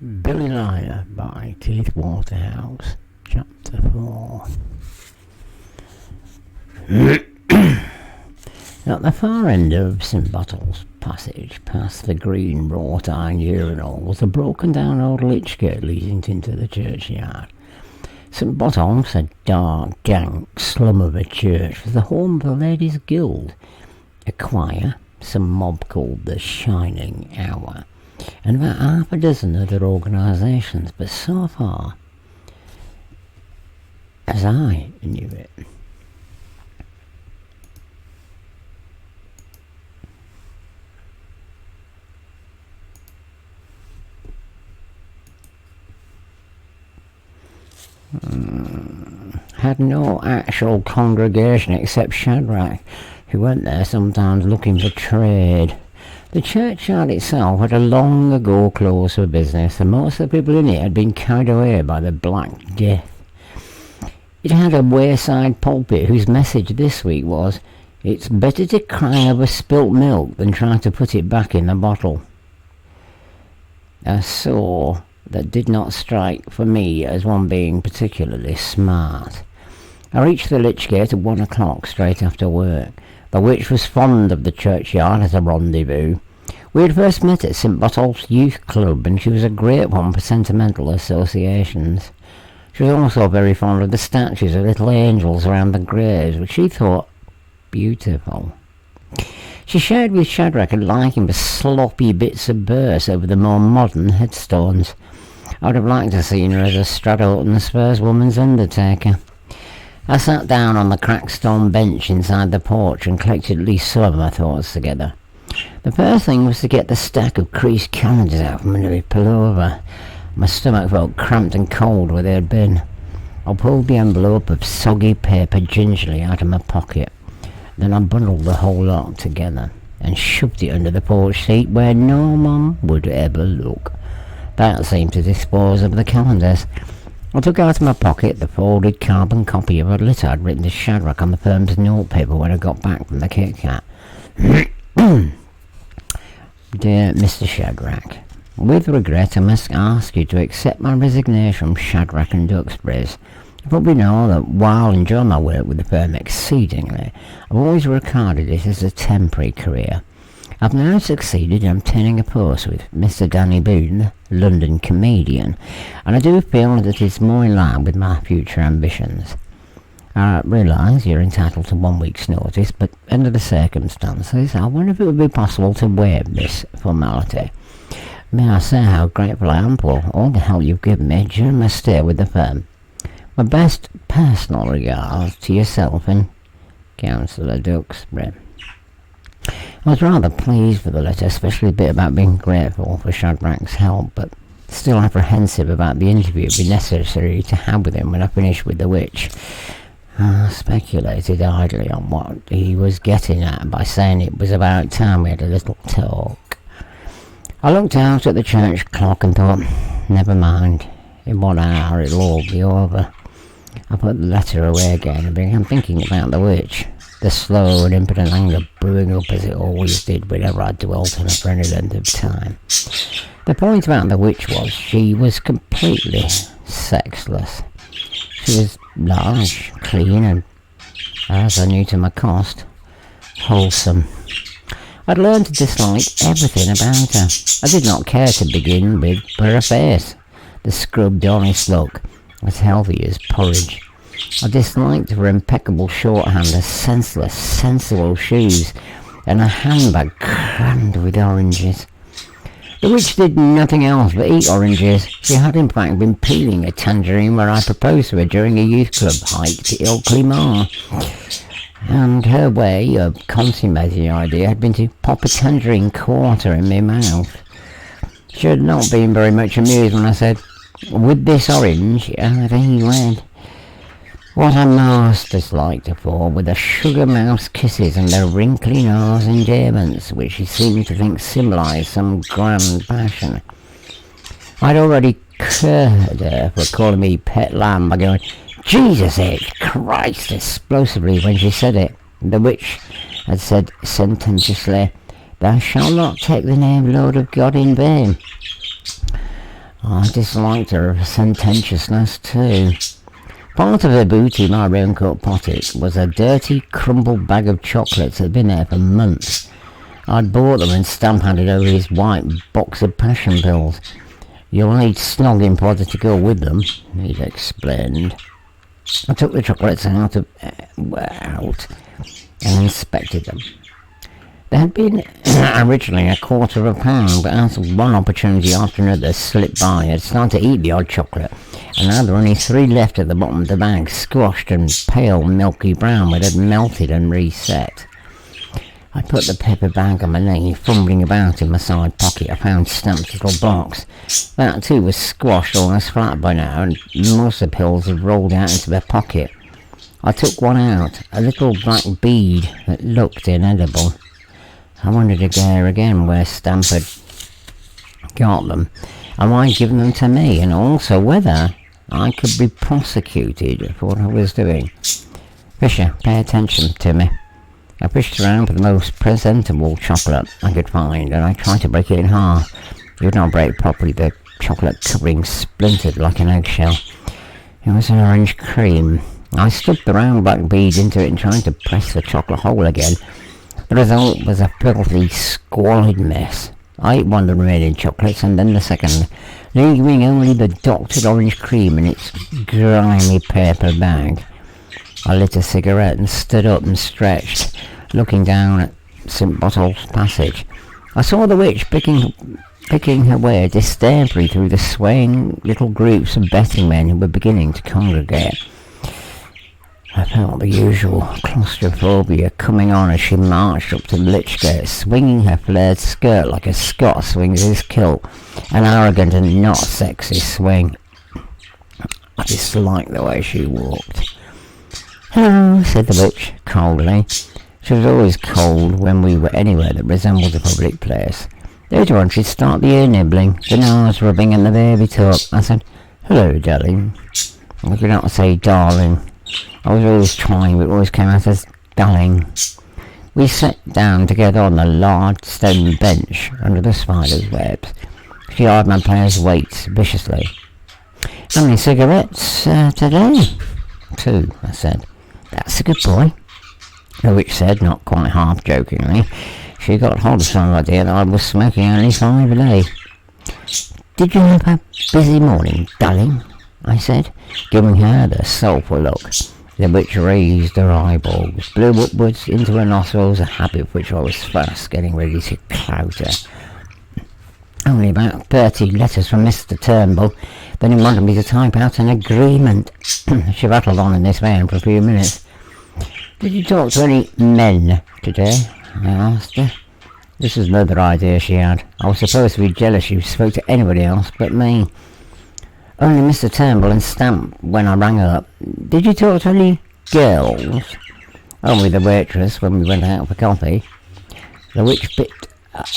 Billy Liar by Keith Waterhouse, Chapter 4. At the far end of St. Bottle's Passage, past the green wrought iron urinal, was a broken down old lich gate leading into the churchyard. St. Bottle's, a dark, dank slum of a church, was the home of the Ladies' Guild, a choir, some mob called the Shining Hour, and about half a dozen other organisations, but so far as I knew it, had no actual congregation except Shadrach, who went there sometimes looking for trade. The churchyard itself had a long ago closed for business, and most of the people in it had been carried away by the Black Death. It had a wayside pulpit whose message this week was, "It's better to cry over spilt milk than try to put it back in the bottle." A saw that did not strike for me as one being particularly smart. I reached the lich gate at 1 o'clock straight after work. The witch was fond of the churchyard as a rendezvous. We had first met at St. Bottle's Youth Club, and she was a great one for sentimental associations. She was also very fond of the statues of little angels around the graves, which she thought beautiful. She shared with Shadrach a liking for sloppy bits of verse over the more modern headstones. I would have liked to have seen her as a Stradholton Spurs woman's undertaker. I sat down on the cracked stone bench inside the porch and collected at least some of my thoughts together. The first thing was to get the stack of creased calendars out from under my pullover. My stomach felt cramped and cold where they had been. I pulled the envelope of soggy paper gingerly out of my pocket. Then I bundled the whole lot together and shoved it under the porch seat where no one would ever look. That seemed to dispose of the calendars. I took out of my pocket the folded carbon copy of a letter I'd written to Shadrach on the firm's notepaper when I got back from the Kit Kat. Dear Mr. Shadrach, with regret I must ask you to accept my resignation from Shadrach and Duxbury's. You probably know that while enjoying my work with the firm exceedingly, I've always regarded it as a temporary career. I've now succeeded in obtaining a post with Mr. Danny Boone, the London comedian, and I do feel that it's more in line with my future ambitions. I realise you're entitled to 1 week's notice, but under the circumstances, I wonder if it would be possible to waive this formality. May I say how grateful I am for all the help you've given me during my stay with the firm. My best personal regards to yourself and Councillor Duxbury. I was rather pleased with the letter, especially the bit about being grateful for Shadrach's help, but still apprehensive about the interview it would be necessary to have with him when I finished with the witch. I speculated idly on what he was getting at by saying it was about time we had a little talk. I looked out at the church clock and thought, never mind, in 1 hour it'll all be over. I put the letter away again and began thinking about the witch. The slow and impotent anger brewing up as it always did whenever I dwelt on her for any length of time. The point about the witch was she was completely sexless. She was large, clean, and, as I knew to my cost, wholesome. I'd learned to dislike everything about her. I did not care to begin with for her face, the scrubbed honest look, as healthy as porridge. I disliked her impeccable shorthand, her senseless, sensible shoes, and a handbag crammed with oranges. The witch did nothing else but eat oranges. She had in fact been peeling a tangerine where I proposed to her during a youth club hike to Ilkley Moor. And her way of consummating the idea had been to pop a tangerine quarter in my mouth. She had not been very much amused when I said, "With this orange, everything red." What I most disliked her for were the sugar mouse kisses and the wrinkly nose endearments, which she seemed to think symbolised some grand passion. I'd already cursed her for calling me pet lamb by going, "Jesus H. Christ," explosively when she said it. The witch had said sententiously, "Thou shalt not take the name Lord of God in vain." I disliked her sententiousness too. Part of her booty, my raincoat pocket, was a dirty, crumbled bag of chocolates that had been there for months. I'd bought them and Stamp-handed over his white box of passion pills. You'll need snogging powder to go with them, he'd explained. I took the chocolates out and inspected them. There had been originally £1/4, but as one opportunity after another slipped by, I had started to eat the odd chocolate, and now there were only 3 left at the bottom of the bag, squashed and pale milky brown, where it had melted and reset. I put the paper bag on my knee, fumbling about in my side pocket. I found Stamp's little box. That too was squashed almost flat by now, and most of the pills had rolled out into their pocket. I took one out, a little black bead that looked inedible. I wondered again where Stamp had got them, and why he'd given them to me, and also whether I could be prosecuted for what I was doing. Fisher, pay attention to me. I fished around for the most presentable chocolate I could find, and I tried to break it in half. It would not break properly. The chocolate covering splintered like an eggshell. It was an orange cream. I stuck the round black bead into it and tried to press the chocolate whole again. The result was a filthy, squalid mess. I ate one of the remaining chocolates and then the second, leaving only the doctored orange cream in its grimy paper bag. I lit a cigarette and stood up and stretched, looking down at St. Bottle's Passage. I saw the witch picking her way disdainfully through the swaying little groups of betting men who were beginning to congregate. I felt the usual claustrophobia coming on as she marched up to the lich gate, swinging her flared skirt like a Scot swings his kilt, an arrogant and not sexy swing. I disliked the way she walked. "Hello," said the witch, coldly. She was always cold when we were anywhere that resembled a public place. Later on she'd start the ear nibbling, the nose rubbing and the baby talk. I said, "Hello, darling." I could not say darling. I was always trying, but it always came out as darling. We sat down together on the large stone bench under the spider's webs. She eyed my player's weights viciously. "How many cigarettes today?" "2," I said. "That's a good boy," the witch said, not quite half jokingly. She got hold of some idea that I was smoking only 5 a day. "Did you have a busy morning, darling?" I said, giving her the soulful look. The witch raised her eyeballs, blew upwards into her nostrils, a habit which I was fast getting ready to clout her. "Only about 30 letters from Mr. Turnbull. Then he wanted me to type out an agreement." She rattled on in this vein for a few minutes. "Did you talk to any men today?" I asked her. This was another idea she had. I was supposed to be jealous she spoke to anybody else but me. "Only Mr. Turnbull and Stamp when I rang up." "Did you talk to any girls?" "Only the waitress when we went out for coffee." The witch bit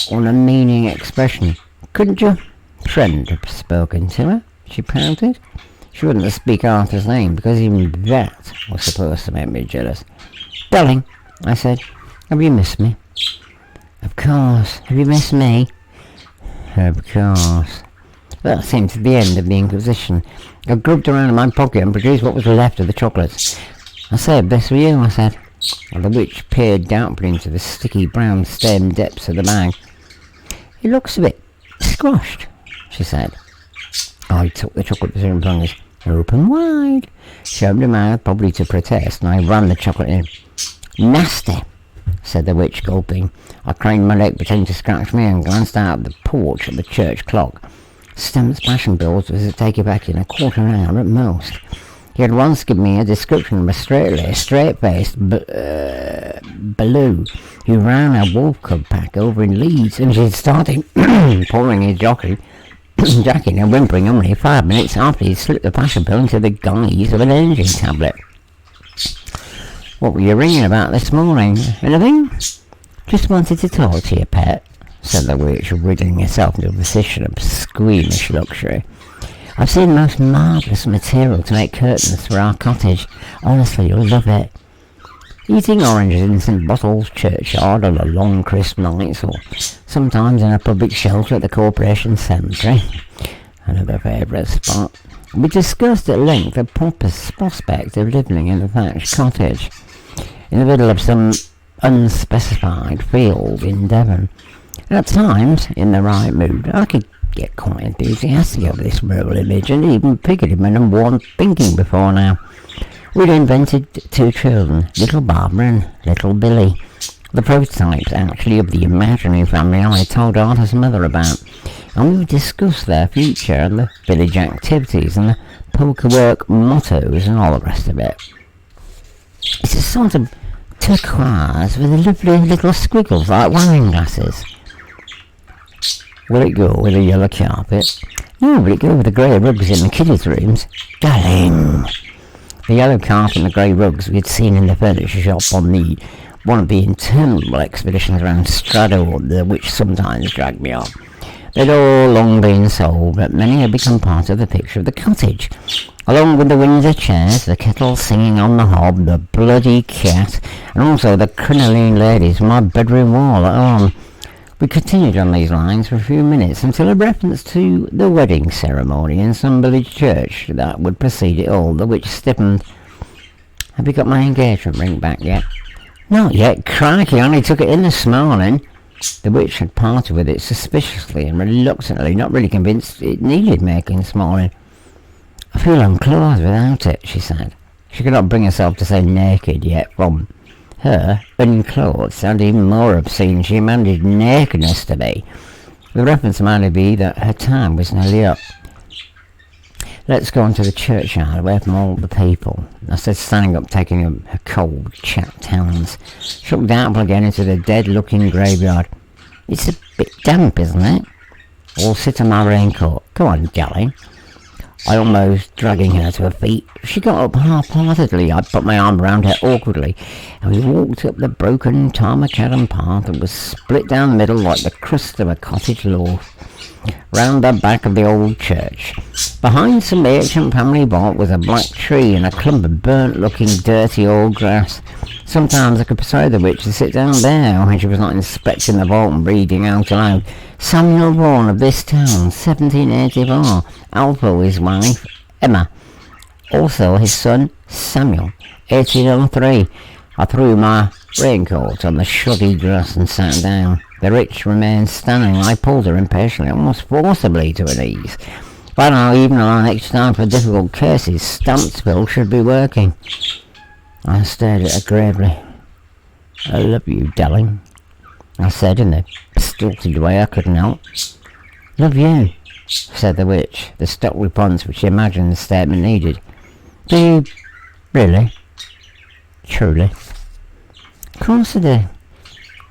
on a meaning expression. "Couldn't your friend have spoken to her?" she pouted. She wouldn't speak Arthur's name, because even that was supposed to make me jealous. "Darling," I said, "have you missed me?" "Of course. Have you missed me?" "Of course." That seemed to be the end of the Inquisition. I grubbed around in my pocket and produced what was left of the chocolates. "I saved this for you," I said. And the witch peered doubtfully into the sticky brown stem depths of the bag. "It looks a bit squashed," she said. I took the chocolate between her fingers, open wide, shoved her mouth, probably to protest, and I ran the chocolate in. "Nasty," said the witch, gulping. I craned my neck, pretending to scratch me, and glanced out the porch at the church clock. Stamp's passion bills was to take it back in a quarter of an hour at most. He had once given me a description of a straight-faced Baloo who ran a wolf cub pack over in Leeds, and she had started pouring his jacket and whimpering only 5 minutes after he slipped the passion pill into the guise of an engine tablet. "What were you ringing about this morning? Anything?" "Just wanted to talk to you, pet," said the witch, wriggling herself into a position of squeamish luxury. "I've seen the most marvellous material to make curtains for our cottage. Honestly, you'll love it. Eating oranges in St. Bottle's churchyard on a long crisp nights, or sometimes in a public shelter at the corporation cemetery." another favourite spot. We discussed at length the pompous prospect of living in a thatched cottage in the middle of some unspecified field in Devon. At times, in the right mood, I could get quite enthusiastic over this rural image and even figured in my number one thinking before now. We'd invented two children, little Barbara and little Billy, the prototypes actually of the imaginary family I told Arthur's mother about, and we discussed their future and the village activities and the poker work mottos and all the rest of it. It's a sort of turquoise with lovely little squiggles like wine glasses. Will it go with a yellow carpet? No, will it go with the grey rugs in the kiddies' rooms? Darling! The yellow carpet and the grey rugs we'd seen in the furniture shop on one of the interminable expeditions around Stradford, which sometimes dragged me on. They'd all long been sold, but many had become part of the picture of the cottage, along with the Windsor chairs, the kettle singing on the hob, the bloody cat, and also the crinoline ladies from my bedroom wall at home. We continued on these lines for a few minutes until a reference to the wedding ceremony in some village church that would precede it all, the which stiffened. Have you got my engagement ring back yet? Not yet, crikey, I only took it in this morning. The witch had parted with it suspiciously and reluctantly, not really convinced it needed making this morning. I feel unclothed without it, she said. She could not bring herself to say naked yet. From her, unclothed sounded even more obscene. She demanded nakedness to be. The reference might be that her time was nearly up. Let's go on to the churchyard, away from all the people, I said, standing up, taking her cold, chapped hands. She looked doubtful again into the dead-looking graveyard. It's a bit damp, isn't it? I'll sit on my raincoat. Go on, darling. I almost dragging her to her feet. She got up half-heartedly. I put my arm around her awkwardly, and we walked up the broken tarmac-adam path that was split down the middle like the crust of a cottage loaf, round the back of the old church. Behind some ancient family vault was a black tree and a clump of burnt-looking, dirty old grass. Sometimes I could persuade the witch to sit down there when she was not inspecting the vault and reading out aloud. Samuel Vaughan of this town, 1784. Alpha, his wife, Emma. Also his son, Samuel, 1803. I threw my raincoat on the shoddy grass and sat down. The witch remained standing. I pulled her impatiently, almost forcibly, to her knees. By now, even on next time for difficult cases, Stampsville should be working. I stared at her gravely. I love you, darling, I said in the stilted way I couldn't help. Love you, said the witch, the stock response which she imagined the statement needed. Do you really? Truly? Of course I do.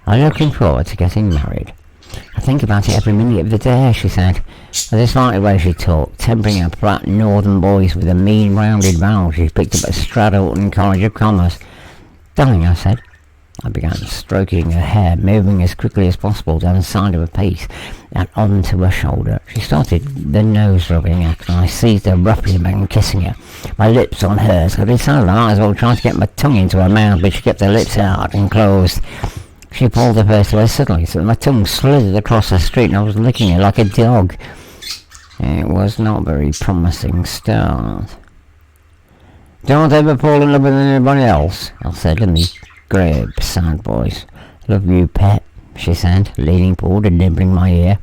I'm looking forward to getting married. I think about it every minute of the day, she said. With the slightly way she talked, tempering her flat northern voice with a mean rounded vowel she picked up at Stradford College of Commerce. Darling, I said. I began stroking her hair, moving as quickly as possible down the side of her face and onto her shoulder. She started the nose-rubbing act, and I seized her roughly and began kissing her. My lips on hers. I decided I might as well try to get my tongue into her mouth, but she kept her lips hard and closed. She pulled her face away suddenly, so that my tongue slithered across her street, and I was licking it like a dog. It was not a very promising start. Don't ever fall in love with anybody else, I said in the grave, sad voice. Love you, pet, she said, leaning forward and nibbling my ear.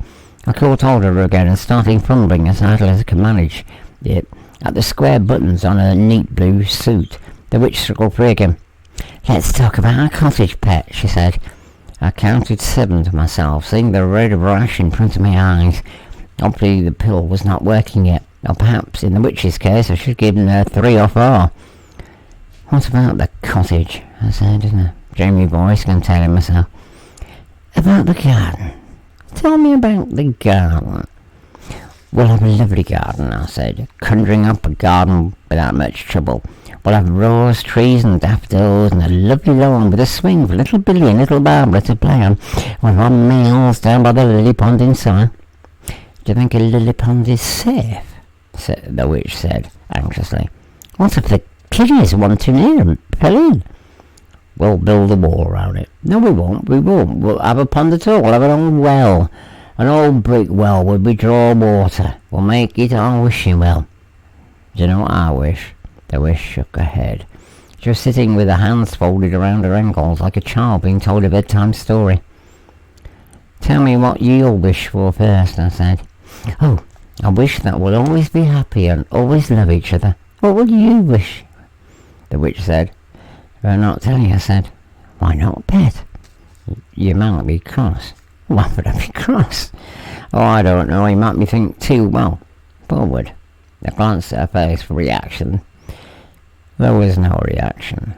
I caught hold of her again and started fumbling as idly as I could manage it at the square buttons on her neat blue suit. The witch struggled free again. Let's talk about our cottage, pet, she said. I counted 7 to myself, seeing the red rash in front of my eyes. Obviously the pill was not working yet, or perhaps, in the witch's case, I should have given her 3 or 4. What about the cottage? I said in a dreamy voice, containing myself. About the garden. Tell me about the garden. We'll have a lovely garden, I said, conjuring up a garden without much trouble. We'll have rose trees and daffodils and a lovely lawn with a swing for little Billy and little Barbara to play on. We'll have meals down by the lily pond in summer. Do you think a lily pond is safe? The witch said, anxiously. What if the kiddies want to near and fell in? We'll build a wall around it. No, we won't. We'll have a pond at all. We'll have an old well. An old brick well would be draw water. We'll make it our wishing well. Do you know what I wish? The wish shook her head. She was sitting with her hands folded around her ankles like a child being told a bedtime story. Tell me what you'll wish for first, I said. Oh, I wish that we'll always be happy and always love each other. What will you wish? The witch said. I'm not telling you, I said. Why not, pet? You might be cross. Why would I be cross? Oh, I don't know. You might be think too well. Forward. I glanced at her face for reaction. There was no reaction.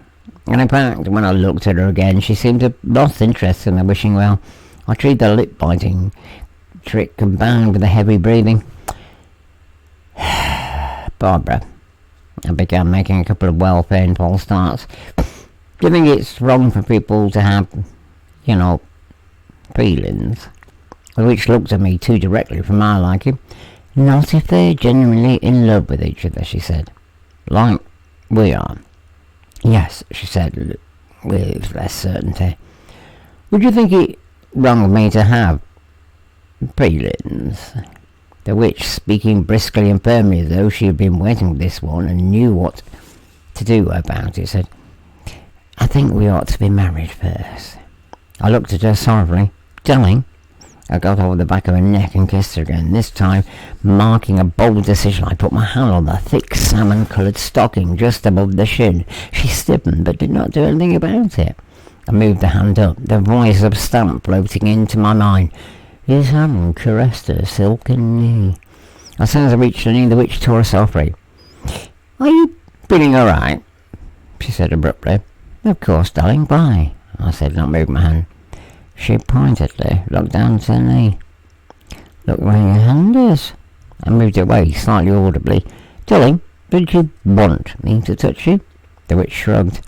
And in fact, when I looked at her again, she seemed to have lost interest in the wishing well. I tried the lip-biting trick combined with the heavy breathing. Barbara. I began making a couple of well-feigned false starts. Do you think it's wrong for people to have, feelings? The witch looked at me too directly for my liking. Not if they're genuinely in love with each other, she said. Like we are. Yes, she said, with less certainty. Would you think it wrong of me to have feelings? The witch, speaking briskly and firmly as though she had been waiting for this one and knew what to do about it, said, I think we ought to be married first. I looked at her sorrowfully. Darling, I got over the back of her neck and kissed her again. This time, marking a bold decision, I put my hand on the thick salmon-coloured stocking just above the shin. She stiffened, but did not do anything about it. I moved the hand up, the voice of Stamp floating into my mind. His hand caressed her silken knee. As soon as I reached her knee, the witch tore herself free. Are you feeling all right? She said abruptly. Of course, darling. Why? I said, not moving my hand. She pointedly looked down to her knee. Look where your hand is. I moved away slightly audibly. Darling, did you want me to touch you? The witch shrugged.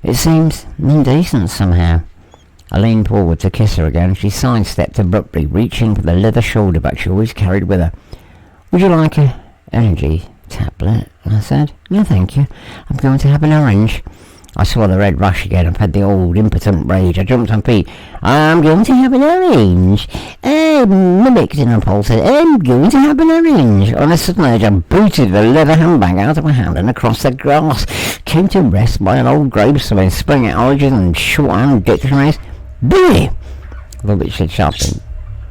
It seems indecent somehow. I leaned forward to kiss her again. She sidestepped abruptly, reaching for the leather shoulder bag she always carried with her. Would you like a energy tablet? I said. No, thank you. I'm going to have an orange. I saw the red rush again. I've had the old impotent rage. I jumped on feet. I'm going to have an orange. Mimicked in a pulse said, I'm going to have an orange. On a sudden edge, I booted the leather handbag out of my hand and across the grass. Came to rest by an old gravestone, sprang at oranges and short-hand dictionaries. Billy! The witch said sharply.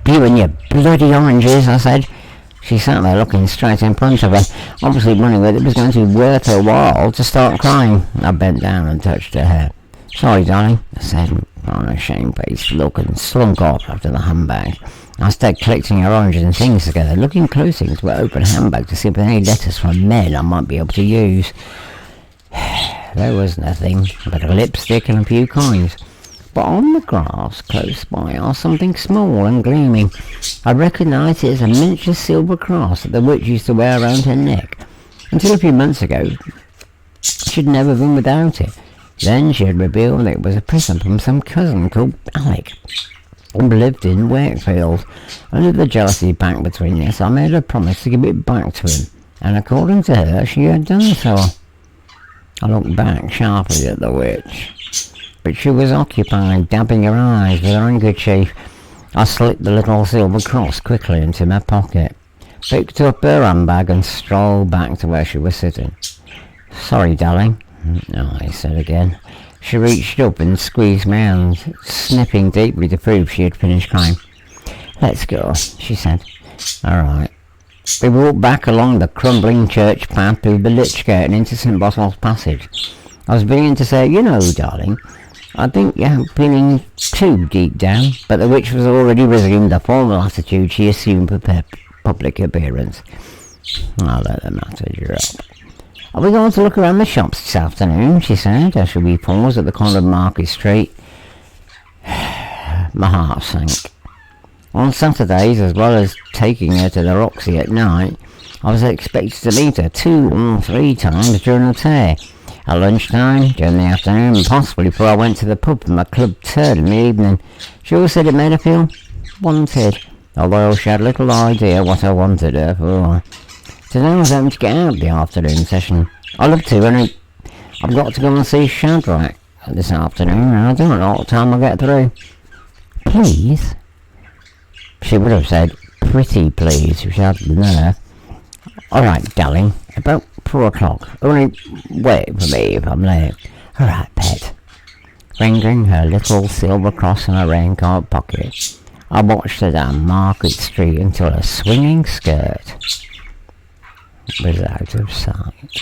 You and your bloody oranges, I said. She sat there looking straight in front of her, obviously wondering whether it was going to be worth her while to start crying. I bent down and touched her hair. Sorry, darling, I said, on a shamefaced look, and slunk off after the handbag. I stayed collecting her oranges and things together, looking closely into her open handbag to see if there were any letters from men I might be able to use. There was nothing but a lipstick and a few coins. But on the grass close by are something small and gleaming. I recognised it as a miniature silver cross that the witch used to wear around her neck. Until a few months ago, she'd never been without it. Then she had revealed that it was a present from some cousin called Alec, who lived in Wakefield. Under the jealousy pact between us, I made her promise to give it back to him, and according to her, she had done so. I looked back sharply at the witch, but she was occupied dabbing her eyes with her handkerchief. I slipped the little silver cross quickly into my pocket, picked up her handbag and strolled back to where she was sitting. Sorry, darling, I said again. She reached up and squeezed my hand, sniffing deeply to prove she had finished crying. Let's go, she said. All right. We walked back along the crumbling church path through the lich gate and into St. Botolph's Passage. I was beginning to say, darling, I think you're feeling too deep down, but the witch was already resumed the formal attitude she assumed for public appearance. I'll let the matter drop. Are we going to look around the shops this afternoon? She said, as we paused at the corner of Market Street. My heart sank. On Saturdays, as well as taking her to the Roxy at night, I was expected to meet her 2 or 3 times during the day. At lunchtime, during the afternoon, and possibly before I went to the pub for my club turn in the evening. She always said it made her feel wanted, although she had little idea what I wanted her for. Today I was hoping to get out the afternoon session. I love to, and I've got to go and see Shadrach this afternoon, and I don't know what time I'll get through. Please? She would have said, pretty please, if she had the nerve. Alright, darling, about 4 o'clock. Only wait for me if I'm late. Alright, pet. Fingering her little silver cross in her raincoat pocket, I watched her down Market Street until her swinging skirt was out of sight.